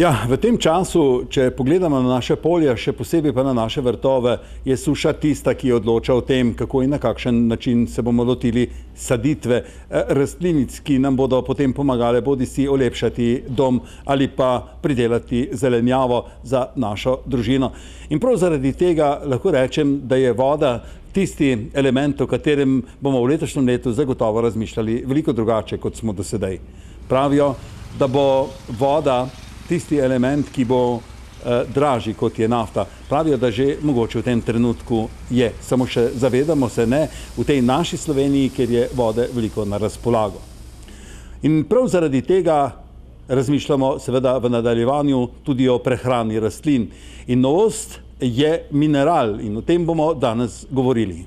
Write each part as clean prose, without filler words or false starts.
Ja, v tem času, če pogledamo na naše polja, še posebej pa na naše vrtove, je suša tista, ki odloča o tem, kako in na kakšen način se bomo lotili saditve rastlinic, ki nam bodo potem pomagale bodisi olepšati dom ali pa pridelati zelenjavo za našo družino. In prav zaradi tega lahko rečem, da je voda tisti element, o katerem bomo v letošnjem letu zagotovo razmišljali veliko drugače, kot smo do sedaj. Pravijo, da bo voda tisti element, ki bo dražji, kot je nafta. Pravijo, da že mogoče v tem trenutku je. Samo še zavedamo se ne v tej naši Sloveniji, kjer je vode veliko na razpolago. In prav zaradi tega razmišljamo seveda v nadaljevanju tudi o prehrani rastlin. In novost je mineral in o tem bomo danes govorili.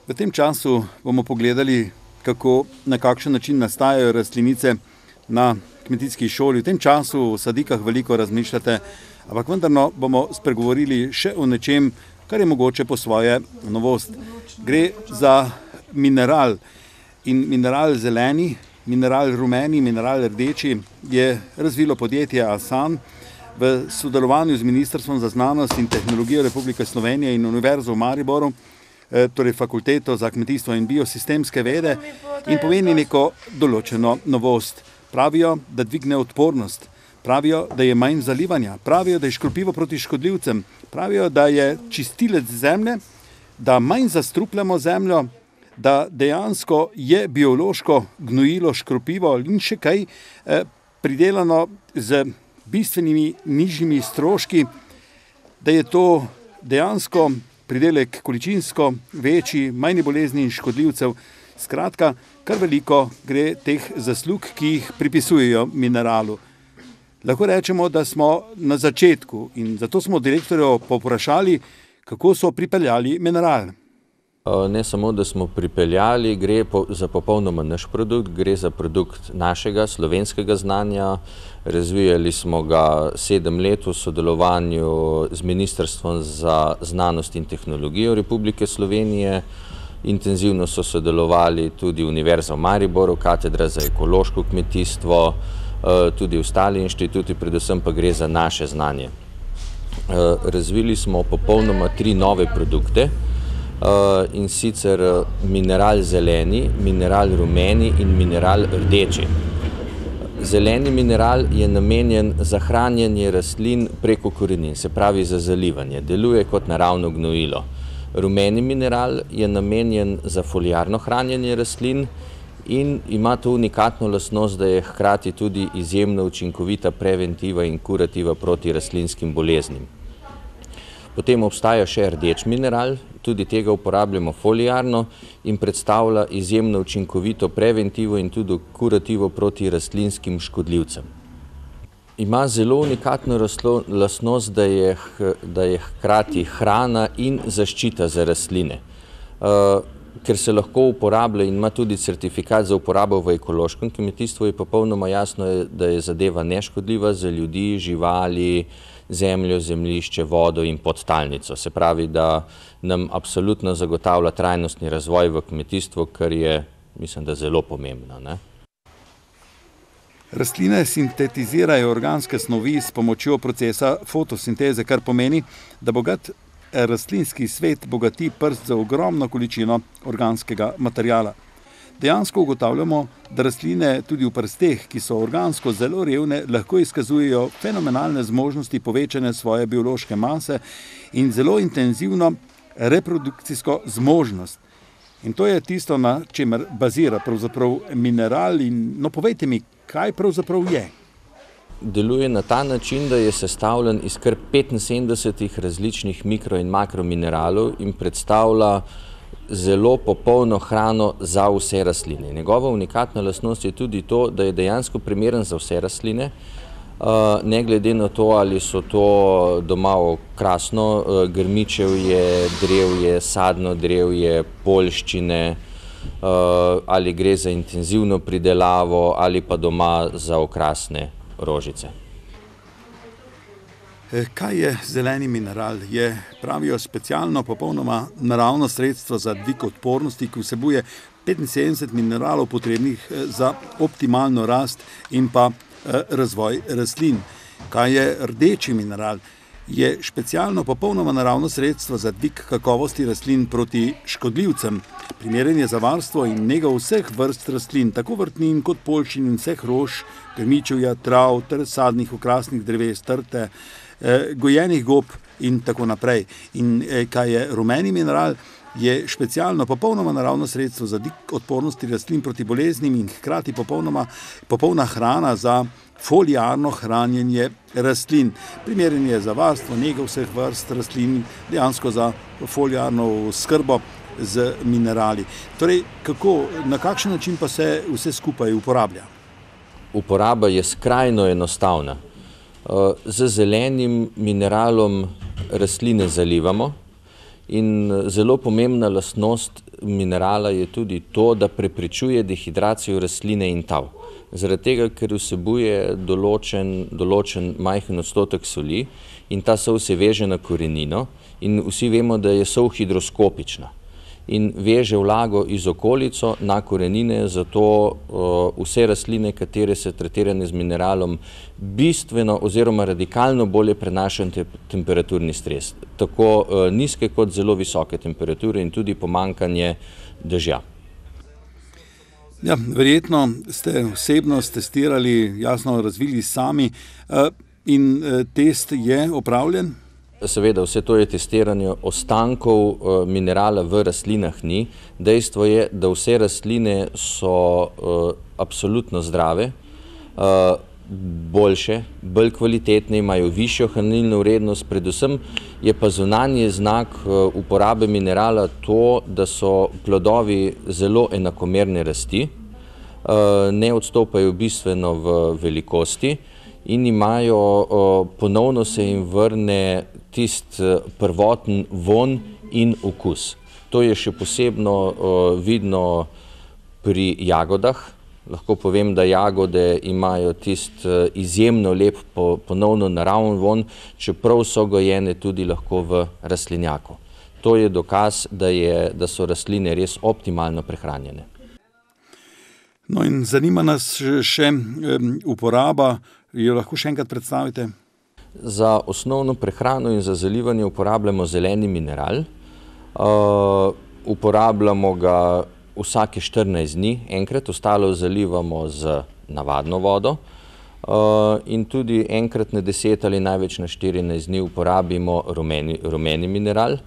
V tem času bomo pogledali, kako na kakšen način nastajajo rastlinice na kmetijski šoli. V tem času v sadikah veliko razmišljate, ampak vendarno bomo spregovorili še o nečem, kar je mogoče po svoje novost. Gre za mineral in mineral zeleni, mineral rumeni, mineral rdeči je razvilo podjetje Asan v sodelovanju z Ministrstvom za znanost in tehnologijo Republike Slovenije in Univerzo v Mariboru, torej Fakulteto za kmetijstvo in biosistemske vede, in pomeni neko določeno novost. Pravijo, da dvigne odpornost, pravijo, da je manj zalivanja, pravijo, da je škropivo proti škodljivcem, pravijo, da je čistilec zemlje, da manj zastrupljamo zemljo, da dejansko je biološko gnojilo škropivo in še kaj pridelano z bistvenimi nižjimi stroški, da je to dejansko pridelek količinsko večji, manj bolezni in škodljivcev. Skratka, kar veliko gre teh zaslug, ki jih pripisujejo mineralu. Lahko rečemo, da smo na začetku in zato smo direktorjo povprašali, kako so pripeljali mineral. Ne samo, da smo pripeljali, gre za popolnoma naš produkt, gre za produkt našega slovenskega znanja. Razvijali smo ga 7 let v sodelovanju z Ministrstvom za znanost in tehnologijo Republike Slovenije. Intenzivno so sodelovali tudi Univerza v Mariboru, Katedra za ekološko kmetijstvo, tudi ostali inštituti, predvsem pa gre za naše znanje. Razvili smo popolnoma 3 nove produkte, in sicer mineral zeleni, mineral rumeni in mineral rdeči. Zeleni mineral je namenjen za hranjenje rastlin preko korenin, se pravi za zalivanje, deluje kot naravno gnojilo. Rumeni mineral je namenjen za foliarno hranjenje rastlin in ima to unikatno lastnost, da je hkrati tudi izjemno učinkovita preventiva in kurativa proti rastlinskim boleznim. Potem obstaja še rdeč mineral, tudi tega uporabljamo foliarno in predstavlja izjemno učinkovito preventivo in tudi kurativo proti rastlinskim škodljivcem. Ima zelo unikatno lastnost, da je hkrati hrana in zaščita za rastline. Ker se lahko uporablja in ima tudi certifikat za uporabo v ekološkem kmetijstvu, je popolnoma jasno, da je zadeva neškodljiva za ljudi, živali, zemljo, zemljišče, vodo in podtalnico. Se pravi, da nam absolutno zagotavlja trajnostni razvoj v kmetijstvu, kar je, mislim, da zelo pomembno, ne? Rastline sintetizirajo organske snovi s pomočjo procesa fotosinteze, kar pomeni, da bogat rastlinski svet bogati prst za ogromno količino organskega materijala. Dejansko ugotavljamo, da rastline tudi v prsteh, ki so organsko zelo revne, lahko izkazujejo fenomenalne zmožnosti povečanja svoje biološke mase in zelo intenzivno reprodukcijsko zmožnost. In to je tisto, na čemer bazira pravzaprav mineral. No, povejte mi, kaj pravzaprav je? Deluje na ta način, da je sestavljen iz kar 75 različnih mikro- in makromineralov in predstavlja zelo popolno hrano za vse rastline. Njegova unikatna lastnost je tudi to, da je dejansko primeren za vse rastline, ne glede na to, ali so to doma okrasno grmičevje, drevje, sadno drevje, poljščine, ali gre za intenzivno pridelavo ali pa doma za okrasne rožice. Kaj je zeleni mineral? Je, pravijo, specialno, popolnoma naravno sredstvo za dvig odpornosti, ki vsebuje 75 mineralov potrebnih za optimalno rast in pa razvoj rastlin. Kaj je rdeči mineral? Je specialno popolnoma naravno sredstvo za dvig kakovosti rastlin proti škodljivcem. Primeren je za varstvo in nego vseh vrst rastlin, tako vrtnin kot poljšin in vseh rož, grmičevja, trav ter sadnih okrasnih dreves, trte, gojenih gob in tako naprej. In kaj je rumeni mineral? Je specialno popolnoma naravno sredstvo za dvig odpornosti rastlin proti boleznim in hkrati popolna hrana za foliarno hranjenje rastlin. Primeren je za varstvo, nego vseh vrst rastlin, dejansko za foliarno skrbo z minerali. Torej, na kakšen način pa se vse skupaj uporablja? Uporaba je skrajno enostavna. Z zelenim mineralom rastline zalivamo in zelo pomembna lastnost minerala je tudi to, da preprečuje dehidracijo rastline in tav. Zaradi tega, ker vsebuje določen majhen odstotek soli in ta sol se veže na korenino in vsi vemo, da je sol hidroskopična in veže vlago iz okolico na korenine, zato vse rastline, katere so tretirane z mineralom, bistveno oziroma radikalno bolje prenašajo temperaturni stres, tako nizke kot zelo visoke temperature in tudi pomanjkanje dežja. Ja, verjetno ste osebno testirali, jasno razvili sami in test je opravljen? Seveda, vse to je testiranje ostankov minerala v rastlinah ni. Dejstvo je, da vse rastline so absolutno zdrave, boljše, bolj kvalitetne, imajo višjo hranilno vrednost, predvsem je pa zunanji znak uporabe minerala to, da so plodovi zelo enakomerne rasti, ne odstopajo bistveno v velikosti in imajo, ponovno se jim vrne tisti prvoten vonj in okus. To je še posebno vidno pri jagodah. Lahko povem, da jagode imajo tisti izjemno lep, ponovno naraven vonj, čeprav so gojene tudi lahko v rastlinjaku. To je dokaz, da so rastline res optimalno prehranjene. No in zanima nas še uporaba, jo lahko še enkrat predstavite? Za osnovno prehrano in za zalivanje uporabljamo zeleni mineral. Uporabljamo ga vsake 14 dni enkrat, ostalo zalivamo z navadno vodo in tudi enkrat na 10 ali največ na 14 dni uporabimo rumeni mineral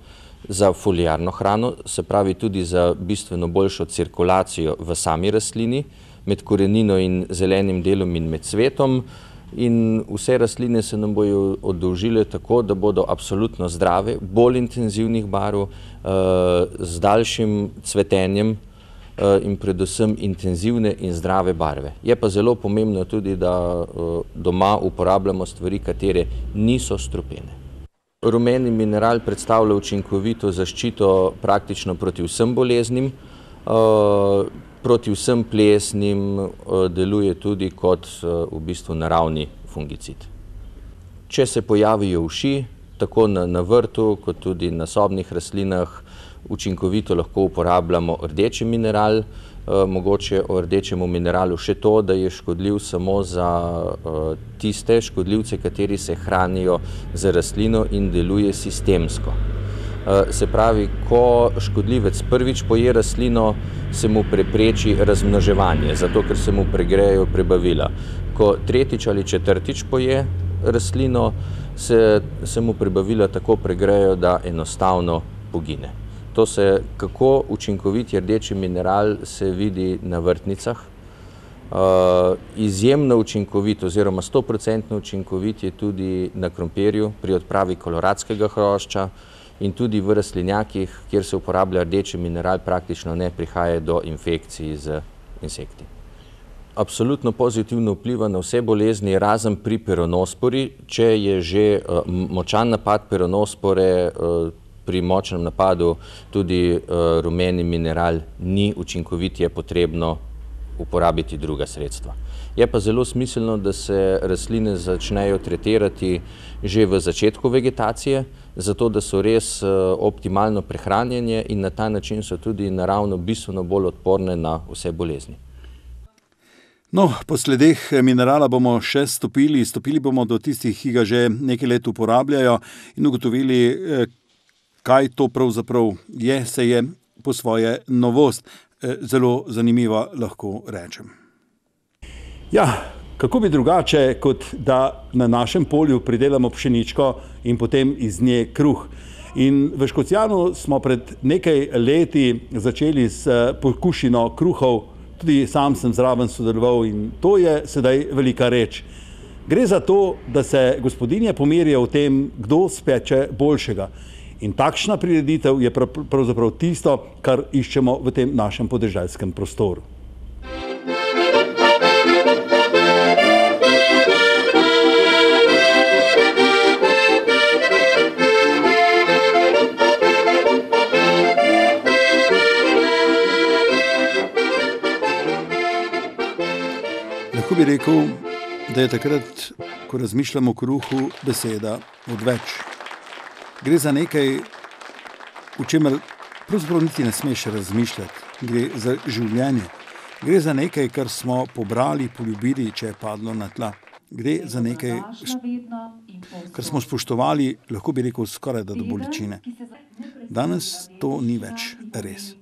za foliarno hrano, se pravi tudi za bistveno boljšo cirkulacijo v sami rastlini, med korenino in zelenim delom in med cvetom. In vse rastline se nam bojo oddolžile tako, da bodo absolutno zdrave, bolj intenzivnih barv, z daljšim cvetenjem in predvsem intenzivne in zdrave barve. Je pa zelo pomembno tudi, da doma uporabljamo stvari, katere niso strupene. Rumeni mineral predstavlja učinkovito zaščito praktično proti vsem boleznim, proti vsem plesnim, deluje tudi kot v bistvu naravni fungicid. Če se pojavijo uši, tako na vrtu kot tudi na sobnih rastlinah, učinkovito lahko uporabljamo rdeči mineral. Mogoče o rdečemu mineralu še to, da je škodljiv samo za tiste škodljivce, kateri se hranijo z rastlino in deluje sistemsko. Se pravi, ko škodljivec prvič poje rastlino, se mu prepreči razmnoževanje, zato ker se mu pregrejejo prebavila. Ko tretjič ali četrtič poje rastlino, se mu prebavila tako pregrejejo, da enostavno pogine. Kako učinkovit je rdeči mineral, se vidi na vrtnicah. Izjemno učinkovit oziroma 100% učinkovit je tudi na krompirju pri odpravi koloradskega hrošča in tudi v rastlinjakih, kjer se uporablja rdeči mineral, praktično ne prihaja do infekcij z insekti. Absolutno pozitivno vpliva na vse bolezni, razen pri peronospori. Če je že močan napad peronospore, pri močnem napadu tudi rumeni mineral ni učinkovit, je potrebno uporabiti druga sredstva. Je pa zelo smiselno, da se rastline začnejo tretirati že v začetku vegetacije, zato da so res optimalno prehranjene in na ta način so tudi naravno bistveno bolj odporne na vse bolezni. No, po sledeh minerala bomo še stopili bomo do tistih, ki ga že nekaj let uporabljajo in ugotovili, kaj to pravzaprav je, se je po svoje novost. Zelo zanimiva, lahko rečem. Ja, kako bi drugače, kot da na našem polju pridelamo pšeničko in potem iz nje kruh. In v Škocjanu smo pred nekaj leti začeli s pokušino kruhov. Tudi sam sem zraven sodeloval in to je sedaj velika reč. Gre za to, da se gospodinje pomirijo v tem, kdo speče boljšega. In takšna prireditev je pravzaprav tisto, kar iščemo v tem našem podeželskem prostoru. Lahko bi rekel, da je takrat, ko razmišljamo o kruhu, beseda odveč. Gre za nekaj, o čemer pravzaprav niti ne smeš razmišljati. Gre za življenje. Gre za nekaj, kar smo pobrali, poljubili, če je padlo na tla. Gre za nekaj, kar smo spoštovali, lahko bi rekel, skoraj da do bolečine. Danes to ni več res.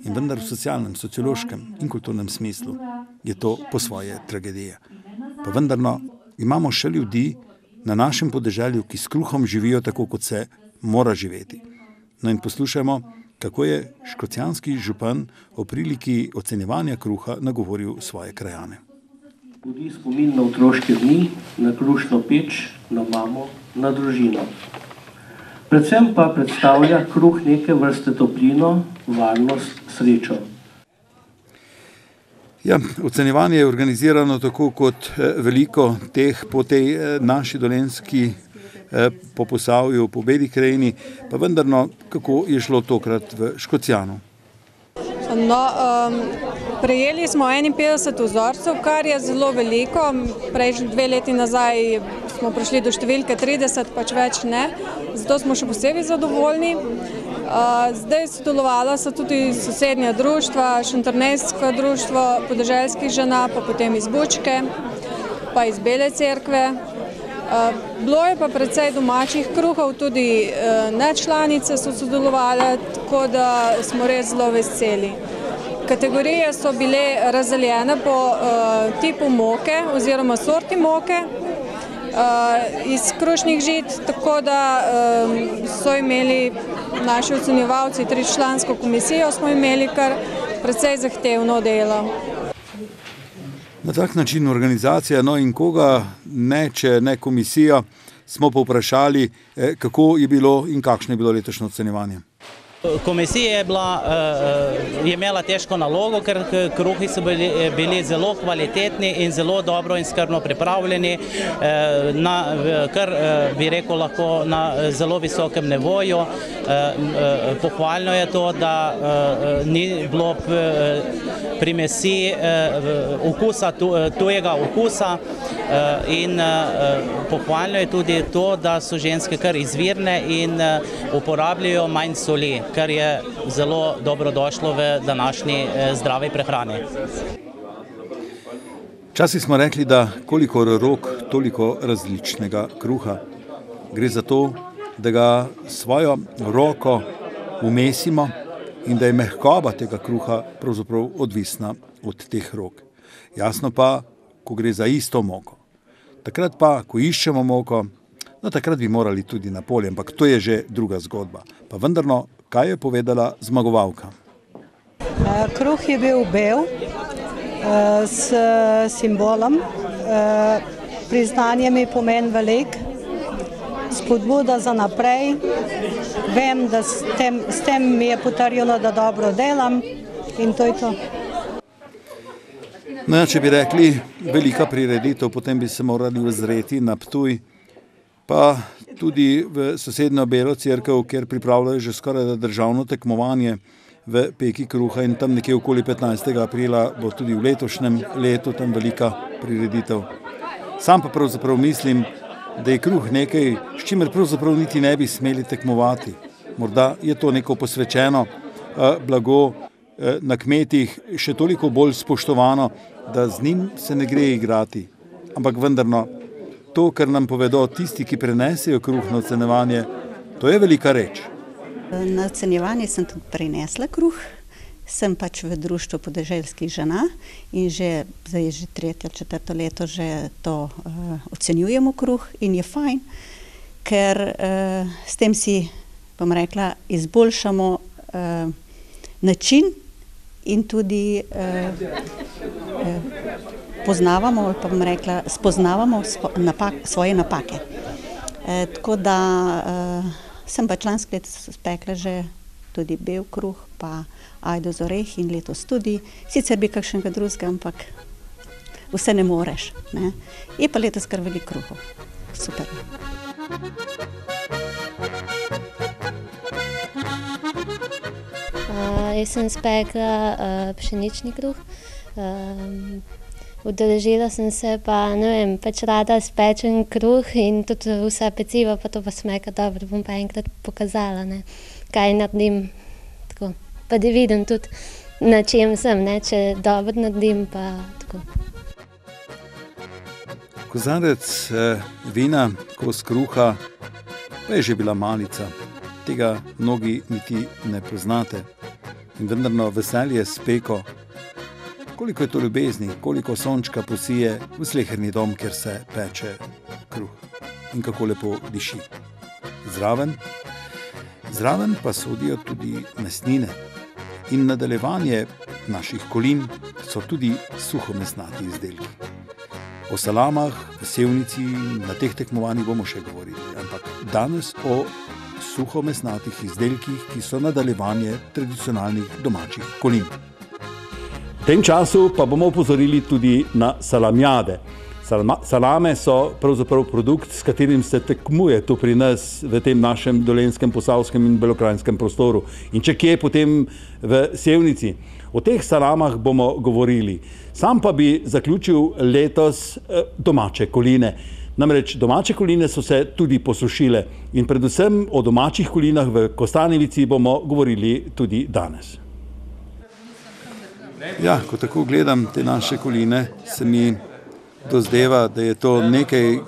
In vendar v socialnem, sociološkem in kulturnem smislu je to po svoje tragedija. Pa vendarno imamo še ljudi na našem podeželju, ki s kruhom živijo tako, kot se mora živeti. No in poslušajmo, kako je škocjanski župan o priliki ocenjevanja kruha nagovoril svoje krajane. Budi spomin na otroške dni, na krušno peč, na mamo, na družino. Predvsem pa predstavlja kruh neke vrste toplino, varnost, srečo. Ja, ocenjevanje je organizirano tako kot veliko teh po tej naši Dolenjski, po Posavju, po Beli krajini, pa vendarno, kako je šlo tokrat v Škocjanu. No, prejeli smo 51 vzorcev, kar je zelo veliko. Prejšnji 2 leti nazaj smo prišli do številke 30, pač več ne. Zato smo še posebej zadovoljni. Zdaj sodelovala so tudi sosednja društva, Šentjernejsko društvo podeželskih žena, pa potem iz Bučke, pa iz Bele cerkve. Bilo je pa precej domačih kruhov, tudi nečlanice so sodelovale, tako da smo res zelo veseli. Kategorije so bile razdeljene po tipu moke oziroma sorti moke iz krušnih žit, tako da so imeli naši ocenjevalci 3-člansko komisijo, smo imeli kar precej zahtevno delo. Na tak način organizacija, no in koga ne, če ne komisijo, smo povprašali, kako je bilo in kakšno je bilo letošnje ocenjevanje. Komisija je imela težko nalogo, ker kruhi so bili zelo kvalitetni in zelo dobro in skrbno pripravljeni, kar bi rekel lahko na zelo visokem nivoju. Pohvalno je to, da ni bilo primesi tujega okusa in pohvalno je tudi to, da so ženske kar izvirne in uporabljajo manj soli, kar je zelo dobrodošlo v današnji zdravi prehrani. Včasih smo rekli, da kolikor rok, toliko različnega kruha. Gre za to, da ga svojo roko umesimo in da je mehkoba tega kruha pravzaprav odvisna od teh rok. Jasno pa, ko gre za isto moko. Takrat pa, ko iščemo moko, no takrat bi morali tudi na polje, ampak to je že druga zgodba. Pa vendarno, kaj je povedala zmagovalka? Kruh je bil bel s simbolom. Priznanje mi pomeni veliko, spodbuda za naprej. Vem, da s tem mi je potrjeno, da dobro delam in to je to. No, če bi rekli velika prireditev, potem bi se morali ozreti na Ptuj, pa tudi v sosednjo Belo cerkev, kjer pripravljajo že skoraj državno tekmovanje v peki kruha in tam nekje okoli 15. aprila bo tudi v letošnjem letu tam velika prireditev. Sam pa pravzaprav mislim, da je kruh nekaj, s čimer pravzaprav niti ne bi smeli tekmovati. Morda je to neko posvečeno blago, na kmetih še toliko bolj spoštovano, da z njim se ne gre igrati. Ampak vendarno, to, kar nam povedo tisti, ki prenesejo kruh na ocenjevanje, to je velika reč. Na ocenjevanje sem tudi prinesla kruh. Sem pač v društvu podeželskih žena in zdaj je že 3. ali 4. leto že to ocenjujemo kruh in je fajn, ker s tem si, bom rekla, izboljšamo način in tudi poznavamo, pa bom rekla, spoznavamo svoje napake. Tako da sem pač lansko leto spekla že tudi bel kruh, pa ajdo z oreh in letos tudi. Sicer bi kakšnega drugega, ampak vse ne moreš. Ne? Je pa letos kar veliko kruhov. Super. Jaz sem spekla pšenični kruh. Udeležila sem se pa, ne vem, pač rada spečen kruh in tudi vsa peciva, pa to pa smeka dobro, bom pa enkrat pokazala, ne, kaj naredim, tako, pa da vidim tudi, na čem sem, ne, če dobro naredim, pa tako. Kozarec vina, kos kruha, pa je že bila malica. Tega mnogi niti ne poznate. In vendarno veselje s peko, koliko je to ljubezni, koliko sončka posije v sleherni dom, kjer se peče kruh. In kako lepo diši. Zraven pa sodijo tudi mesnine. In nadaljevanje naših kolin so tudi suhomesnati izdelki. O salamah, v sevnici, na teh tekmovanjih bomo še govorili, ampak danes o suhomesnatih izdelkih, ki so nadaljevanje tradicionalnih domačih kolin. V tem času pa bomo opozorili tudi na salamjade. Salame so pravzaprav produkt, s katerim se tekmuje tu pri nas v tem našem dolenjskem, posavskem in belokranjskem prostoru. In če kje, potem v Sevnici. O teh salamah bomo govorili. Sam pa bi zaključil letos domače koline. Namreč domače koline so se tudi posušile in predvsem o domačih kolinah v Kostanjevici bomo govorili tudi danes. Ja, ko tako gledam te naše koline, se mi dozdeva, da je to nekaj,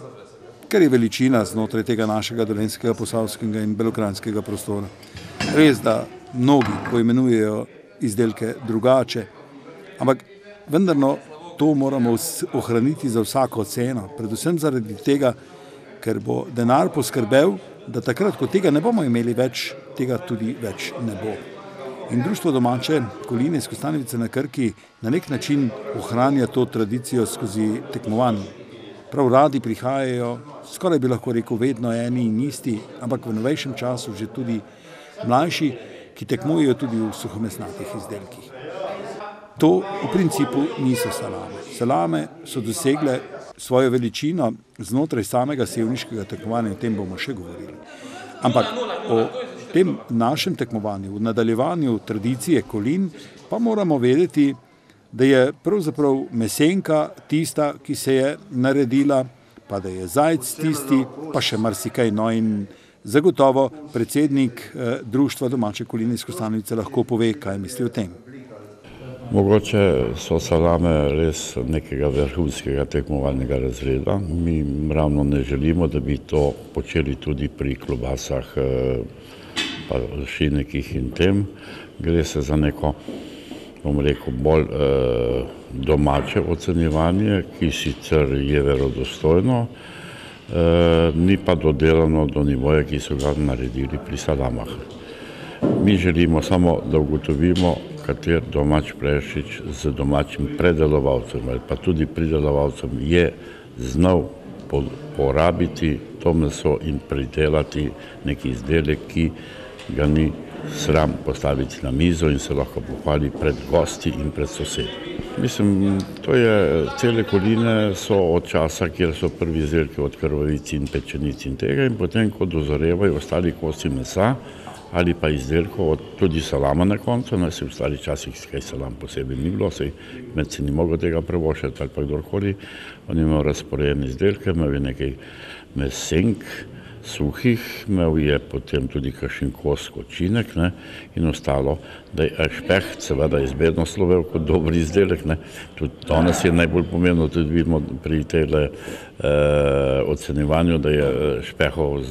kar je veličina znotraj tega našega dolenjskega, posavskega in belokranjskega prostora. Res, da mnogi poimenujejo izdelke drugače, ampak vendarno to moramo ohraniti za vsako ceno, predvsem zaradi tega, ker bo denar poskrbel, da takrat, ko tega ne bomo imeli več, tega tudi več ne bo. In Društvo domače koline iz Kostanjevice na Krki na nek način ohranja to tradicijo skozi tekmovanje. Prav radi prihajajo, skoraj bi lahko rekel vedno eni in isti, ampak v novejšem času že tudi mlajši, ki tekmujejo tudi v suhomesnatih izdelkih. To v principu niso salame. Salame so dosegle svojo veličino znotraj samega sevniškega tekmovanja, o tem bomo še govorili. Ampak o tem našem tekmovanju, v nadaljevanju tradicije kolin, pa moramo vedeti, da je pravzaprav mesenka tista, ki se je naredila, pa da je zajec tisti, pa še marsikaj. No in zagotovo predsednik Društva domače koline iz Kostanjevice lahko pove, kaj misli o tem. Mogoče so salame res nekega vrhunskega tekmovalnega razreda. Mi ravno ne želimo, da bi to počeli tudi pri klobasah, pa šinekih in tem. Gre se za neko, bom rekel, bolj domače ocenjevanje, ki sicer je verodostojno, ni pa dodelano do nivoja, ki so ga naredili pri salamah. Mi želimo samo, da ugotovimo, kater domač prašič z domačim predelovalcem ali pa tudi pridelovalcem je znal porabiti to meso in pridelati neki izdelek, ki ga ni sram postaviti na mizo in se lahko pohvali pred gosti in pred sosedi. Mislim, to je, cele koline so od časa, kjer so prvi izdelki od krvavic in pečenic in tega, in potem, ko dozorevajo ostali kosi mesa ali pa izdelkov, tudi salama na koncu, na se v starih časih kaj salam posebej ni bilo, sej kmet si ni mogel tega privoščiti ali pa kdorkoli, on je imel razporejene izdelke, imel je nekaj mesenk, suhih, imel je potem tudi kakšen kos kočinek, ne, in ostalo, da je špeh seveda izbedno slovel kot dober izdelek, ne. Tudi danes je najbolj pomembno, tudi vidimo pri tejle ocenjevanju, da je špehov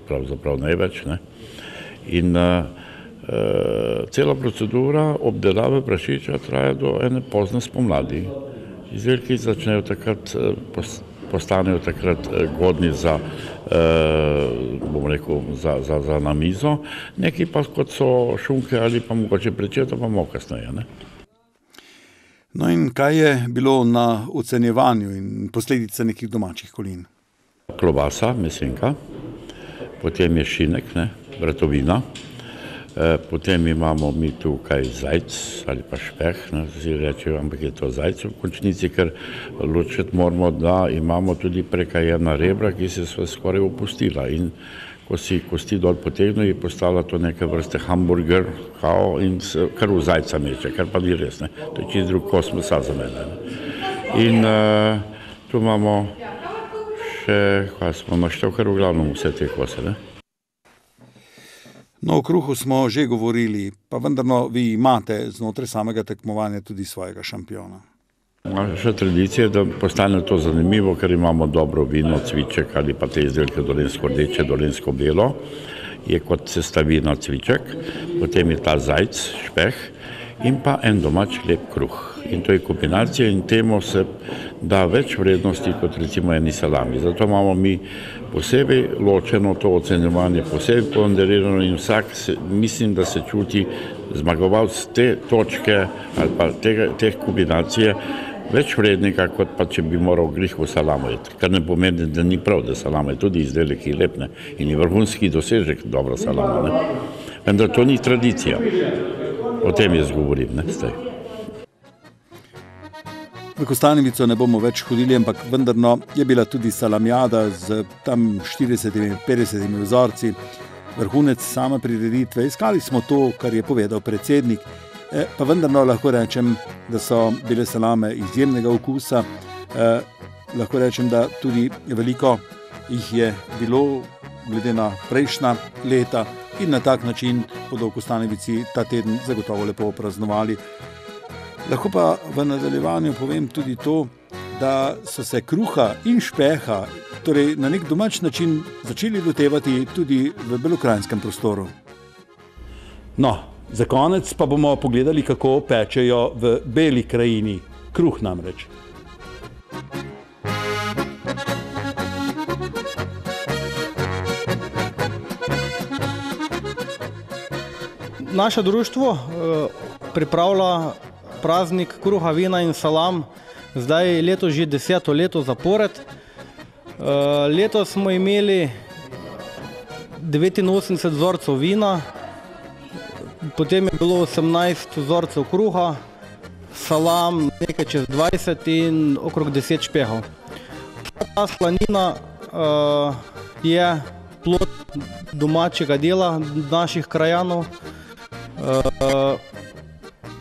pravzaprav največ, ne. In cela procedura obdelave prašiča traja do ene pozne spomladi. Izdelki začnejo takrat, postanejo takrat godni za, bom rekel, za na mizo, neki pa kot so šunke ali pa mogoče prečeto, pa malo kasneje, ne. No in kaj je bilo na ocenjevanju in posledice nekih domačih kolin? Klobasa, mesenka, potem je šinek, ne, vratovina, potem imamo mi tukaj zajc ali pa špeh, ne, si rečejo, ampak je to zajc v končnici, ker ločiti moramo, da imamo tudi prekajena rebra, ki se so skoraj opustila in ko si kosti dol potegnil, je postala to neke vrste hamburger, kao in kar v zajca meče, kar pa ni res, ne. To je čist drug kos mesa za mene, ne. In tu imamo še, kaj smo naštel, kar v glavnem vse te kose, ne. No, o kruhu smo že govorili, pa vendarno vi imate znotraj samega tekmovanja tudi svojega šampiona. Naša tradicija je, da postane to zanimivo, ker imamo dobro vino, cviček ali pa te izdelke dolenjsko rdeče, dolenjsko belo, je kot sestavina cviček, potem je ta zajc, špeh in pa en domač lep kruh. In to je kombinacija in temu se da več vrednosti kot recimo eni salami. Zato imamo mi posebej ločeno to ocenjevanje, posebej ponderirano in vsak mislim, da se čuti zmagovalec te točke ali pa teh kombinacije več vrednika, kot pa če bi moral glih v salamo jeti. Kar ne pomeni, da ni prav, da salama je tudi izdelek, ki je lep, ne, in je vrhunski dosežek dobra salama, ne. Vendar to ni tradicija. O tem jaz govorim, ne, zdaj. V Kostanjevico ne bomo več hodili, ampak vendarno je bila tudi salamijada z tam 40-50 vzorci, vrhunec same prireditve. Iskali smo to, kar je povedal predsednik, pa vendarno lahko rečem, da so bile salame izjemnega okusa. Lahko rečem, da tudi veliko jih je bilo glede na prejšnja leta in na tak način bodo v Kostanjevici ta teden zagotovo lepo praznovali. Lahko pa v nadaljevanju povem tudi to, da so se kruha in špeha, torej na nek domač način, začeli lotevati tudi v belokranjskem prostoru. No, za konec pa bomo pogledali, kako pečejo v Beli krajini. Kruh namreč. Naše društvo pripravlja praznik kruha, vina in salam, zdaj leto že 10. leto zapored. Letos smo imeli 89 vzorcev vina, potem je bilo 18 vzorcev kruha, salam nekaj čez 20 in okrog 10 špehov. Ta slanina je plod domačega dela naših krajanov.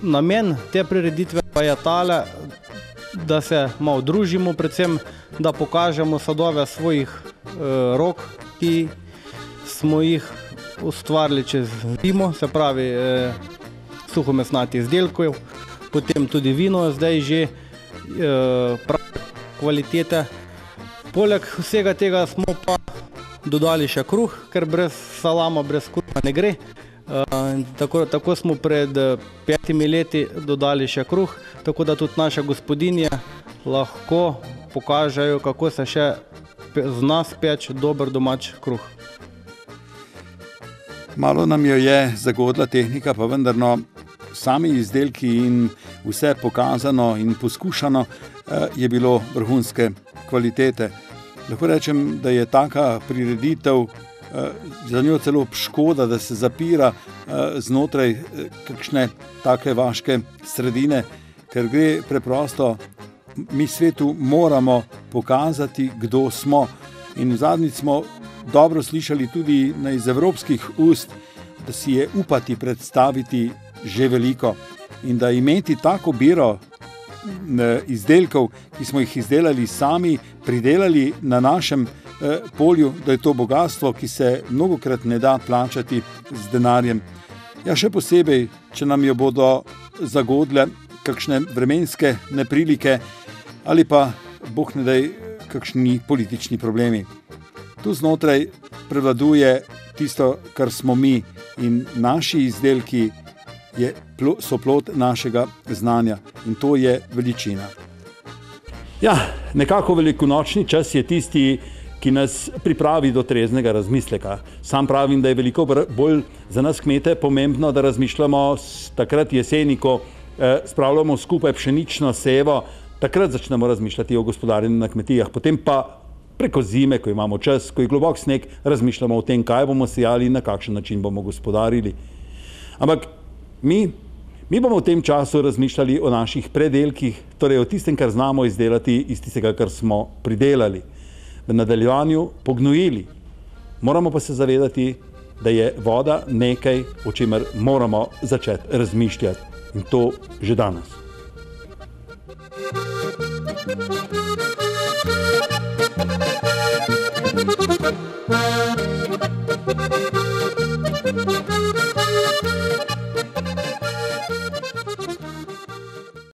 Namen te prireditve pa je tale, da se malo družimo, predvsem da pokažemo sadove svojih rok, ki smo jih ustvarili čez zimo, se pravi suhomesnatih izdelkov, potem tudi vino zdaj že prave kvalitete. Poleg vsega tega smo pa dodali še kruh, ker brez salama, brez kruha ne gre. Tako smo pred 5 leti dodali še kruh, tako da tudi naše gospodinje lahko pokažejo, kako se še z nas peče dober domač kruh. Malo nam jo je zagodla tehnika, pa vendarno sami izdelki in vse pokazano in poskušano je bilo vrhunske kvalitete. Lahko rečem, da je taka prireditev za njo celo škoda, da se zapira znotraj kakšne take vaške sredine, ker gre preprosto, mi svetu moramo pokazati, kdo smo. In zadnjič smo dobro slišali tudi iz evropskih ust, da si je upati predstaviti že veliko in da imeti tako biro izdelkov, ki smo jih izdelali sami, pridelali na našem polju, da je to bogatstvo, ki se mnogokrat ne da plačati z denarjem. Ja, še posebej, če nam jo bodo zagodle kakšne vremenske neprilike ali pa, bog ne daj, kakšni politični problemi. Tu znotraj prevladuje tisto, kar smo mi, in naši izdelki so plod našega znanja in to je veličina. Ja, nekako velikonočni čas je tisti, ki nas pripravi do treznega razmisleka. Sam pravim, da je veliko bolj za nas kmete pomembno, da razmišljamo takrat jeseni, ko spravljamo skupaj pšenično sevo, takrat začnemo razmišljati o gospodarjenju na kmetijah, potem pa preko zime, ko imamo čas, ko je globok sneg, razmišljamo o tem, kaj bomo sejali in na kakšen način bomo gospodarili. Ampak mi bomo v tem času razmišljali o naših predelkih, torej o tistem, kar znamo izdelati iz tistega, kar smo pridelali. V nadaljevanju pognojili. Moramo pa se zavedati, da je voda nekaj, o čemer moramo začeti razmišljati. In to že danes.